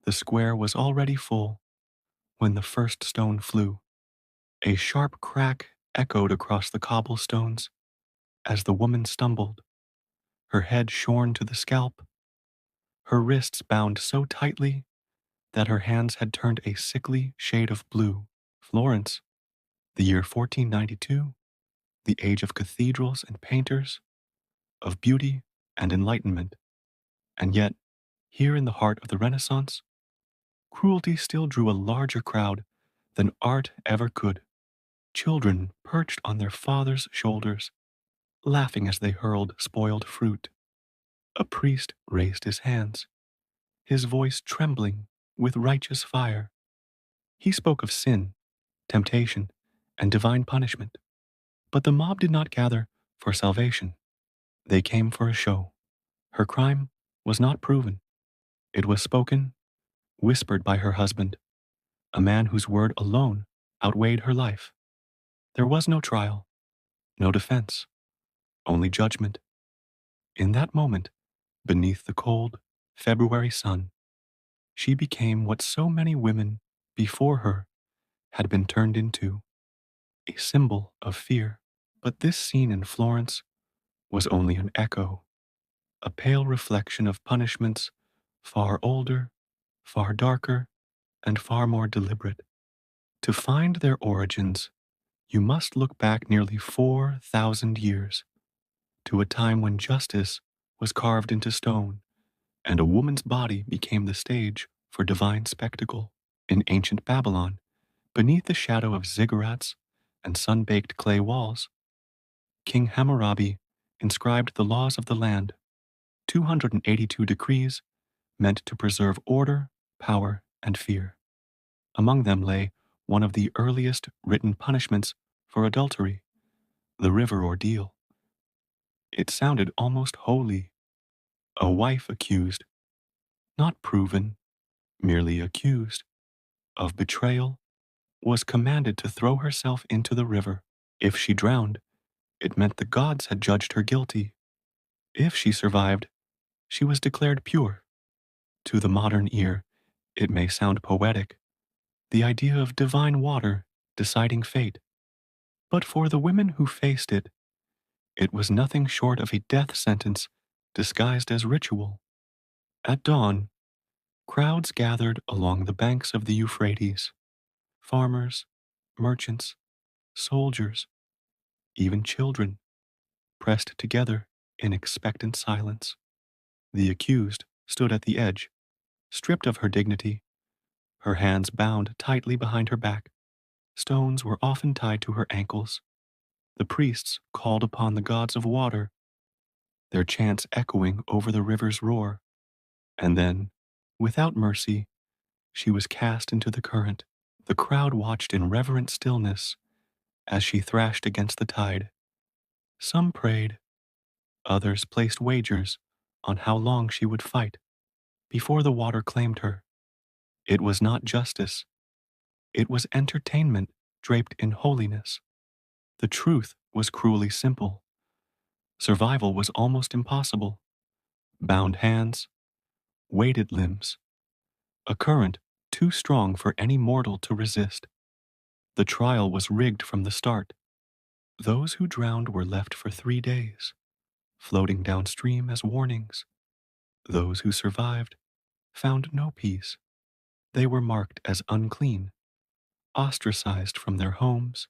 The square was already full when the first stone flew. A sharp crack echoed across the cobblestones as the woman stumbled, her head shorn to the scalp, her wrists bound so tightly that her hands had turned a sickly shade of blue. Florence, the year 1492, the age of cathedrals and painters, of beauty and enlightenment. And yet, here in the heart of the Renaissance, cruelty still drew a larger crowd than art ever could. Children perched on their fathers' shoulders, laughing as they hurled spoiled fruit. A priest raised his hands, his voice trembling with righteous fire. He spoke of sin, temptation, and divine punishment. But the mob did not gather for salvation. They came for a show. Her crime was not proven. It was spoken, whispered by her husband, a man whose word alone outweighed her life. There was no trial, no defense, only judgment. In that moment, beneath the cold February sun, she became what so many women before her had been turned into, a symbol of fear. But this scene in Florence was only an echo, a pale reflection of punishments far older, far darker, and far more deliberate. To find their origins, you must look back nearly 4,000 years to a time when justice was carved into stone and a woman's body became the stage for divine spectacle. In ancient Babylon, beneath the shadow of ziggurats and sun-baked clay walls, King Hammurabi inscribed the laws of the land, 282 decrees meant to preserve order, power, and fear. Among them lay one of the earliest written punishments for adultery, the river ordeal. It sounded almost holy. A wife accused, not proven, merely accused, of betrayal, was commanded to throw herself into the river. If she drowned, it meant the gods had judged her guilty. If she survived, she was declared pure. To the modern ear, it may sound poetic, the idea of divine water deciding fate. But for the women who faced it, it was nothing short of a death sentence disguised as ritual. At dawn, crowds gathered along the banks of the Euphrates. Farmers, merchants, soldiers, even children, pressed together in expectant silence. The accused stood at the edge, stripped of her dignity, her hands bound tightly behind her back. Stones were often tied to her ankles. The priests called upon the gods of water, their chants echoing over the river's roar. And then, without mercy, she was cast into the current. The crowd watched in reverent stillness as she thrashed against the tide. Some prayed, others placed wagers on how long she would fight before the water claimed her. It was not justice, it was entertainment draped in holiness. The truth was cruelly simple. Survival was almost impossible. Bound hands, weighted limbs, a current too strong for any mortal to resist. The trial was rigged from the start. Those who drowned were left for 3 days, floating downstream as warnings. Those who survived found no peace. They were marked as unclean, ostracized from their homes,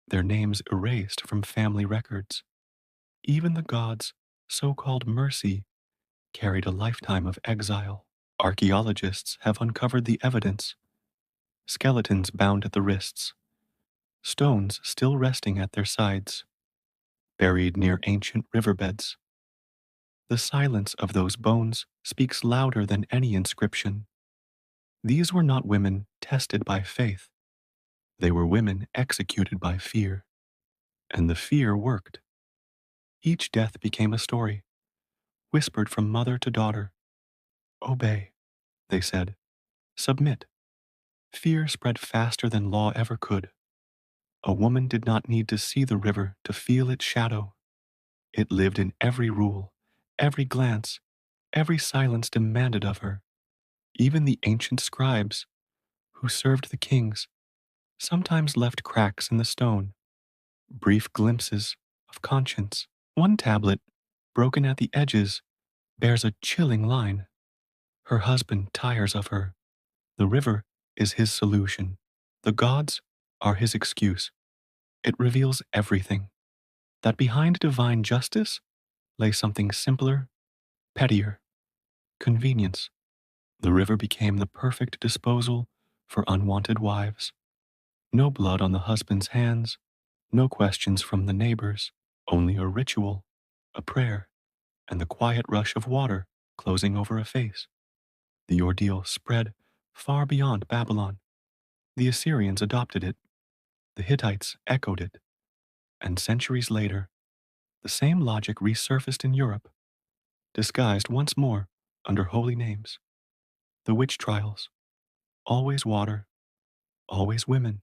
their names erased from family records. Even the gods' so-called mercy carried a lifetime of exile. Archaeologists have uncovered the evidence: skeletons bound at the wrists, stones still resting at their sides, buried near ancient riverbeds. The silence of those bones speaks louder than any inscription. These were not women tested by faith. They were women executed by fear. And the fear worked. Each death became a story, whispered from mother to daughter. Obey, they said. Submit. Fear spread faster than law ever could. A woman did not need to see the river to feel its shadow. It lived in every rule, every glance, every silence demanded of her. Even the ancient scribes who served the kings sometimes left cracks in the stone, brief glimpses of conscience. One tablet, broken at the edges, bears a chilling line. Her husband tires of her. The river is his solution. The gods are his excuse. It reveals everything. That behind divine justice lay something simpler, pettier, convenience. The river became the perfect disposal for unwanted wives. No blood on the husband's hands, no questions from the neighbors, only a ritual, a prayer, and the quiet rush of water closing over a face. The ordeal spread far beyond Babylon. The Assyrians adopted it, the Hittites echoed it, and centuries later, the same logic resurfaced in Europe, disguised once more under holy names. The witch trials, always water, always women,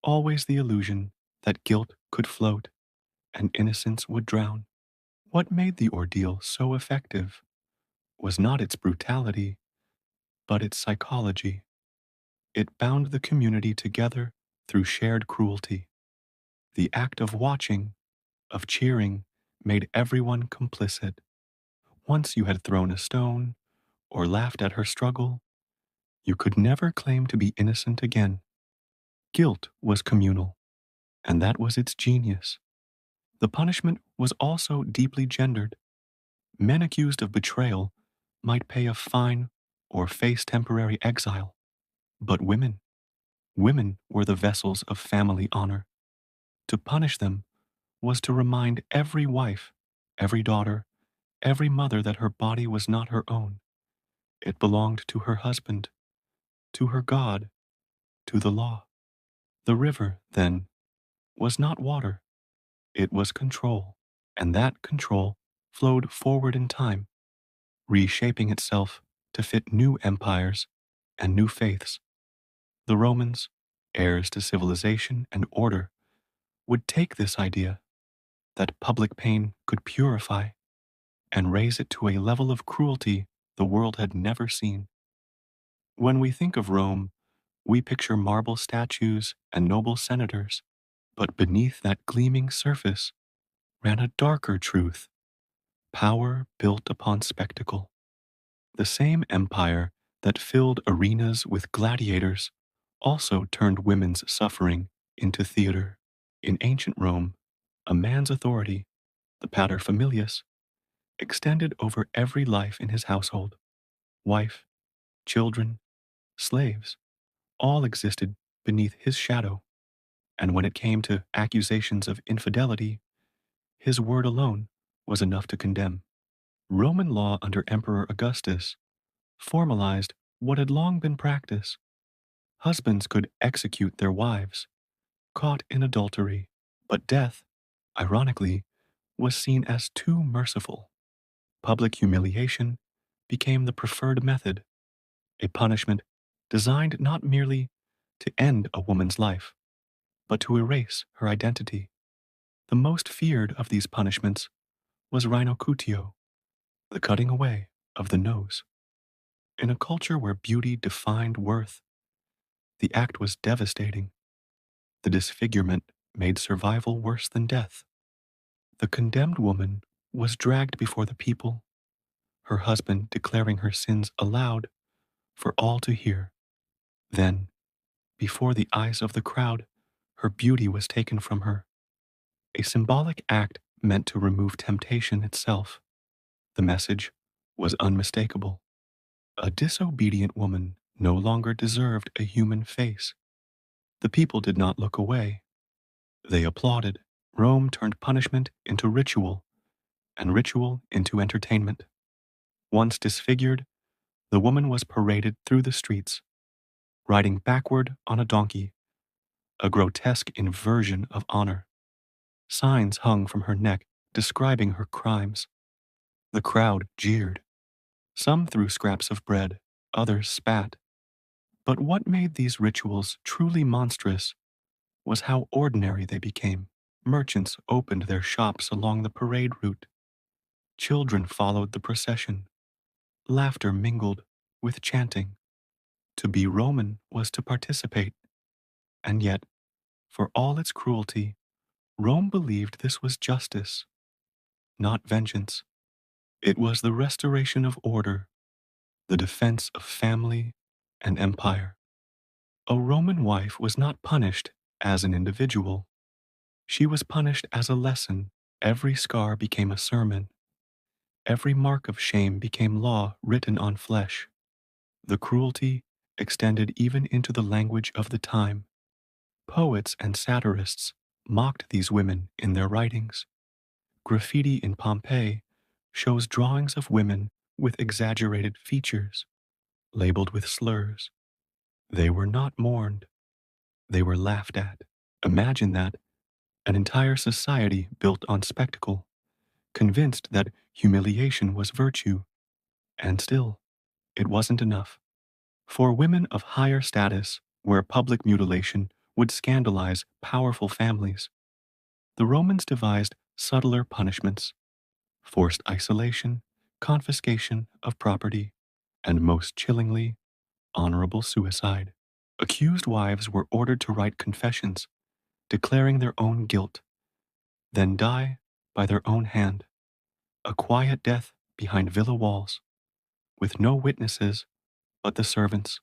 always the illusion that guilt could float and innocence would drown. What made the ordeal so effective was not its brutality, but its psychology. It bound the community together through shared cruelty. The act of watching, of cheering, made everyone complicit. Once you had thrown a stone or laughed at her struggle, you could never claim to be innocent again. Guilt was communal, and that was its genius. The punishment was also deeply gendered. Men accused of betrayal might pay a fine or face temporary exile, but women were the vessels of family honor. To punish them was to remind every wife, every daughter, every mother that her body was not her own. It belonged to her husband, to her God, to the law. The river, then, was not water, it was control, and that control flowed forward in time, reshaping itself to fit new empires and new faiths. The Romans, heirs to civilization and order, would take this idea that public pain could purify and raise it to a level of cruelty the world had never seen. When we think of Rome, we picture marble statues and noble senators, but beneath that gleaming surface ran a darker truth: power built upon spectacle. The same empire that filled arenas with gladiators also turned women's suffering into theater. In ancient Rome, a man's authority, the paterfamilias, extended over every life in his household. Wife, children, slaves, all existed beneath his shadow, and when it came to accusations of infidelity, his word alone was enough to condemn. Roman law under Emperor Augustus formalized what had long been practice. Husbands could execute their wives, caught in adultery, but death, ironically, was seen as too merciful. Public humiliation became the preferred method, a punishment designed not merely to end a woman's life, but to erase her identity. The most feared of these punishments was rhinocutio, the cutting away of the nose. In a culture where beauty defined worth, the act was devastating. The disfigurement made survival worse than death. The condemned woman was dragged before the people, her husband declaring her sins aloud for all to hear. Then, before the eyes of the crowd, her beauty was taken from her, a symbolic act meant to remove temptation itself. The message was unmistakable. A disobedient woman no longer deserved a human face. The people did not look away. They applauded. Rome turned punishment into ritual, and ritual into entertainment. Once disfigured, the woman was paraded through the streets, riding backward on a donkey, a grotesque inversion of honor. Signs hung from her neck describing her crimes. The crowd jeered. Some threw scraps of bread, others spat. But what made these rituals truly monstrous was how ordinary they became. Merchants opened their shops along the parade route. Children followed the procession. Laughter mingled with chanting. To be Roman was to participate, and yet, for all its cruelty, Rome believed this was justice, not vengeance. It was the restoration of order, the defense of family and empire. A Roman wife was not punished as an individual. She was punished as a lesson. Every scar became a sermon. Every mark of shame became law written on flesh. The cruelty extended even into the language of the time. Poets and satirists mocked these women in their writings. Graffiti in Pompeii shows drawings of women with exaggerated features, labeled with slurs. They were not mourned, they were laughed at. Imagine that, an entire society built on spectacle, convinced that humiliation was virtue, and still, it wasn't enough. For women of higher status, where public mutilation would scandalize powerful families, the Romans devised subtler punishments: forced isolation, confiscation of property, and most chillingly, honorable suicide. Accused wives were ordered to write confessions, declaring their own guilt, then die by their own hand, a quiet death behind villa walls, with no witnesses but the servants.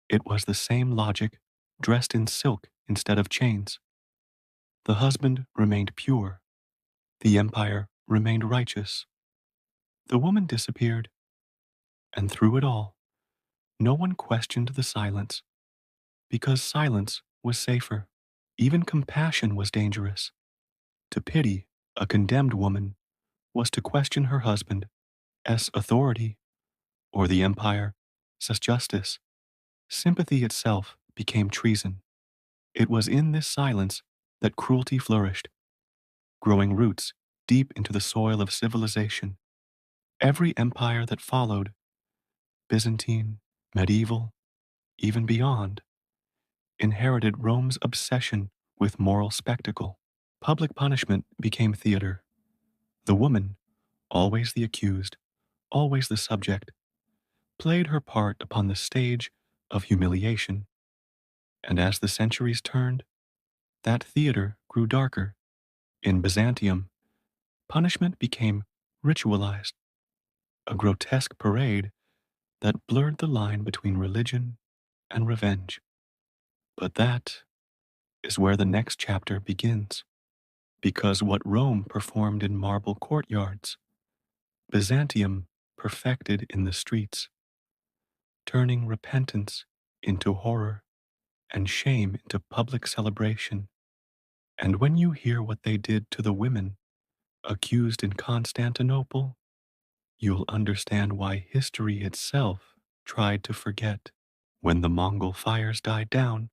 It was the same logic, dressed in silk instead of chains. The husband remained pure, the empire remained righteous. The woman disappeared, and through it all, no one questioned the silence, because silence was safer. Even compassion was dangerous. To pity a condemned woman was to question her husband's authority or the empire's justice. Sympathy itself became treason. It was in this silence that cruelty flourished, growing roots deep into the soil of civilization. Every empire that followed, Byzantine, medieval, even beyond, inherited Rome's obsession with moral spectacle. Public punishment became theater. The woman, always the accused, always the subject, played her part upon the stage of humiliation. And as the centuries turned, that theater grew darker. In Byzantium, punishment became ritualized, a grotesque parade that blurred the line between religion and revenge. But that is where the next chapter begins, because what Rome performed in marble courtyards, Byzantium perfected in the streets, turning repentance into horror and shame into public celebration. And when you hear what they did to the women accused in Constantinople, you'll understand why history itself tried to forget. When the Mongol fires died down,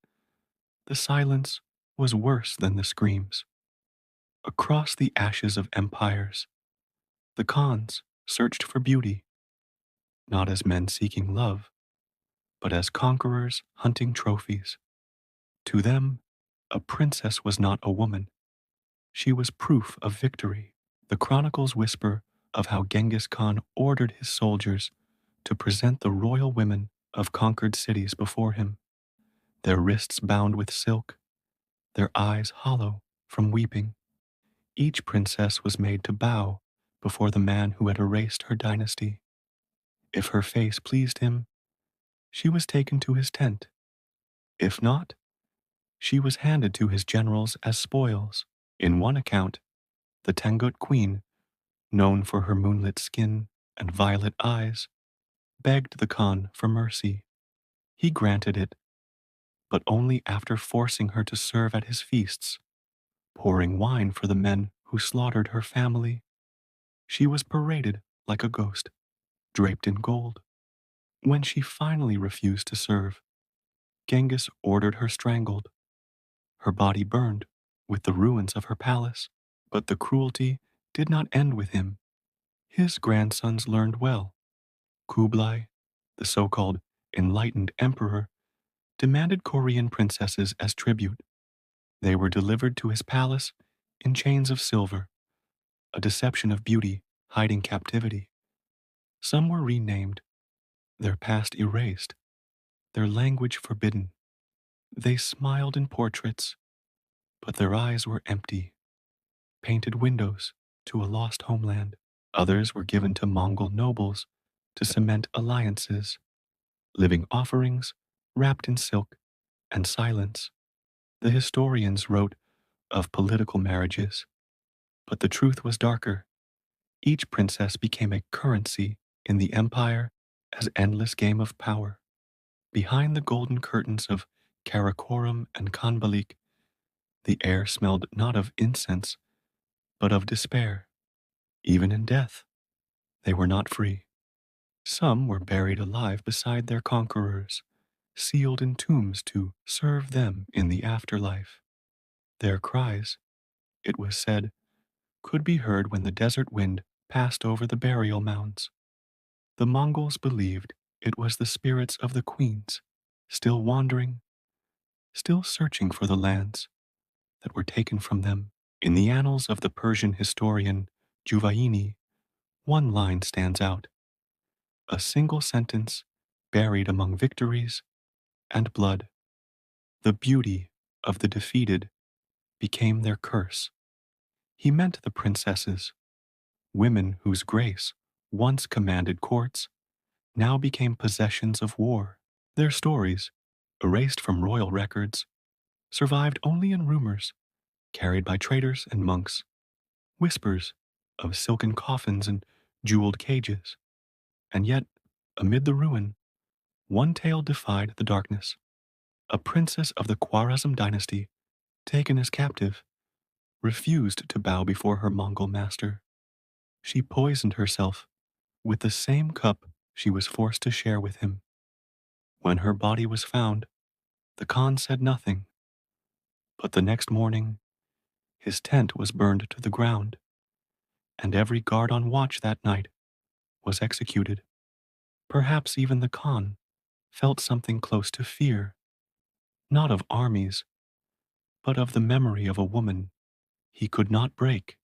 the silence was worse than the screams. Across the ashes of empires, the Khans searched for beauty, not as men seeking love, but as conquerors hunting trophies. To them, a princess was not a woman. She was proof of victory. The chronicles whisper of how Genghis Khan ordered his soldiers to present the royal women of conquered cities before him, their wrists bound with silk, their eyes hollow from weeping. Each princess was made to bow before the man who had erased her dynasty. If her face pleased him, she was taken to his tent. If not, she was handed to his generals as spoils. In one account, the Tangut queen, known for her moonlit skin and violet eyes, begged the Khan for mercy. He granted it, but only after forcing her to serve at his feasts, pouring wine for the men who slaughtered her family. She was paraded like a ghost, draped in gold. When she finally refused to serve, Genghis ordered her strangled, her body burned with the ruins of her palace. But the cruelty did not end with him. His grandsons learned well. Kublai, the so-called enlightened emperor, demanded Korean princesses as tribute. They were delivered to his palace in chains of silver, a deception of beauty hiding captivity. Some were renamed, their past erased, their language forbidden. They smiled in portraits, but their eyes were empty, painted windows to a lost homeland. Others were given to Mongol nobles to cement alliances, living offerings wrapped in silk and silence. The historians wrote of political marriages, but the truth was darker. Each princess became a currency in the empire as endless game of power. Behind the golden curtains of Karakorum and Khanbalik, the air smelled not of incense, but of despair. Even in death, they were not free. Some were buried alive beside their conquerors, sealed in tombs to serve them in the afterlife. Their cries, it was said, could be heard when the desert wind passed over the burial mounds. The Mongols believed it was the spirits of the queens, still wandering, still searching for the lands that were taken from them. In the annals of the Persian historian Juvaini, one line stands out, a single sentence buried among victories and blood. The beauty of the defeated became their curse. He meant the princesses, women whose grace once commanded courts, now became possessions of war. Their stories, erased from royal records, survived only in rumors carried by traders and monks, whispers of silken coffins and jeweled cages. And yet, amid the ruin, one tale defied the darkness. A princess of the Khwarezm dynasty, taken as captive, refused to bow before her Mongol master. She poisoned herself with the same cup she was forced to share with him. When her body was found, the Khan said nothing, but the next morning, his tent was burned to the ground, and every guard on watch that night was executed. Perhaps even the Khan felt something close to fear, not of armies, but of the memory of a woman he could not break.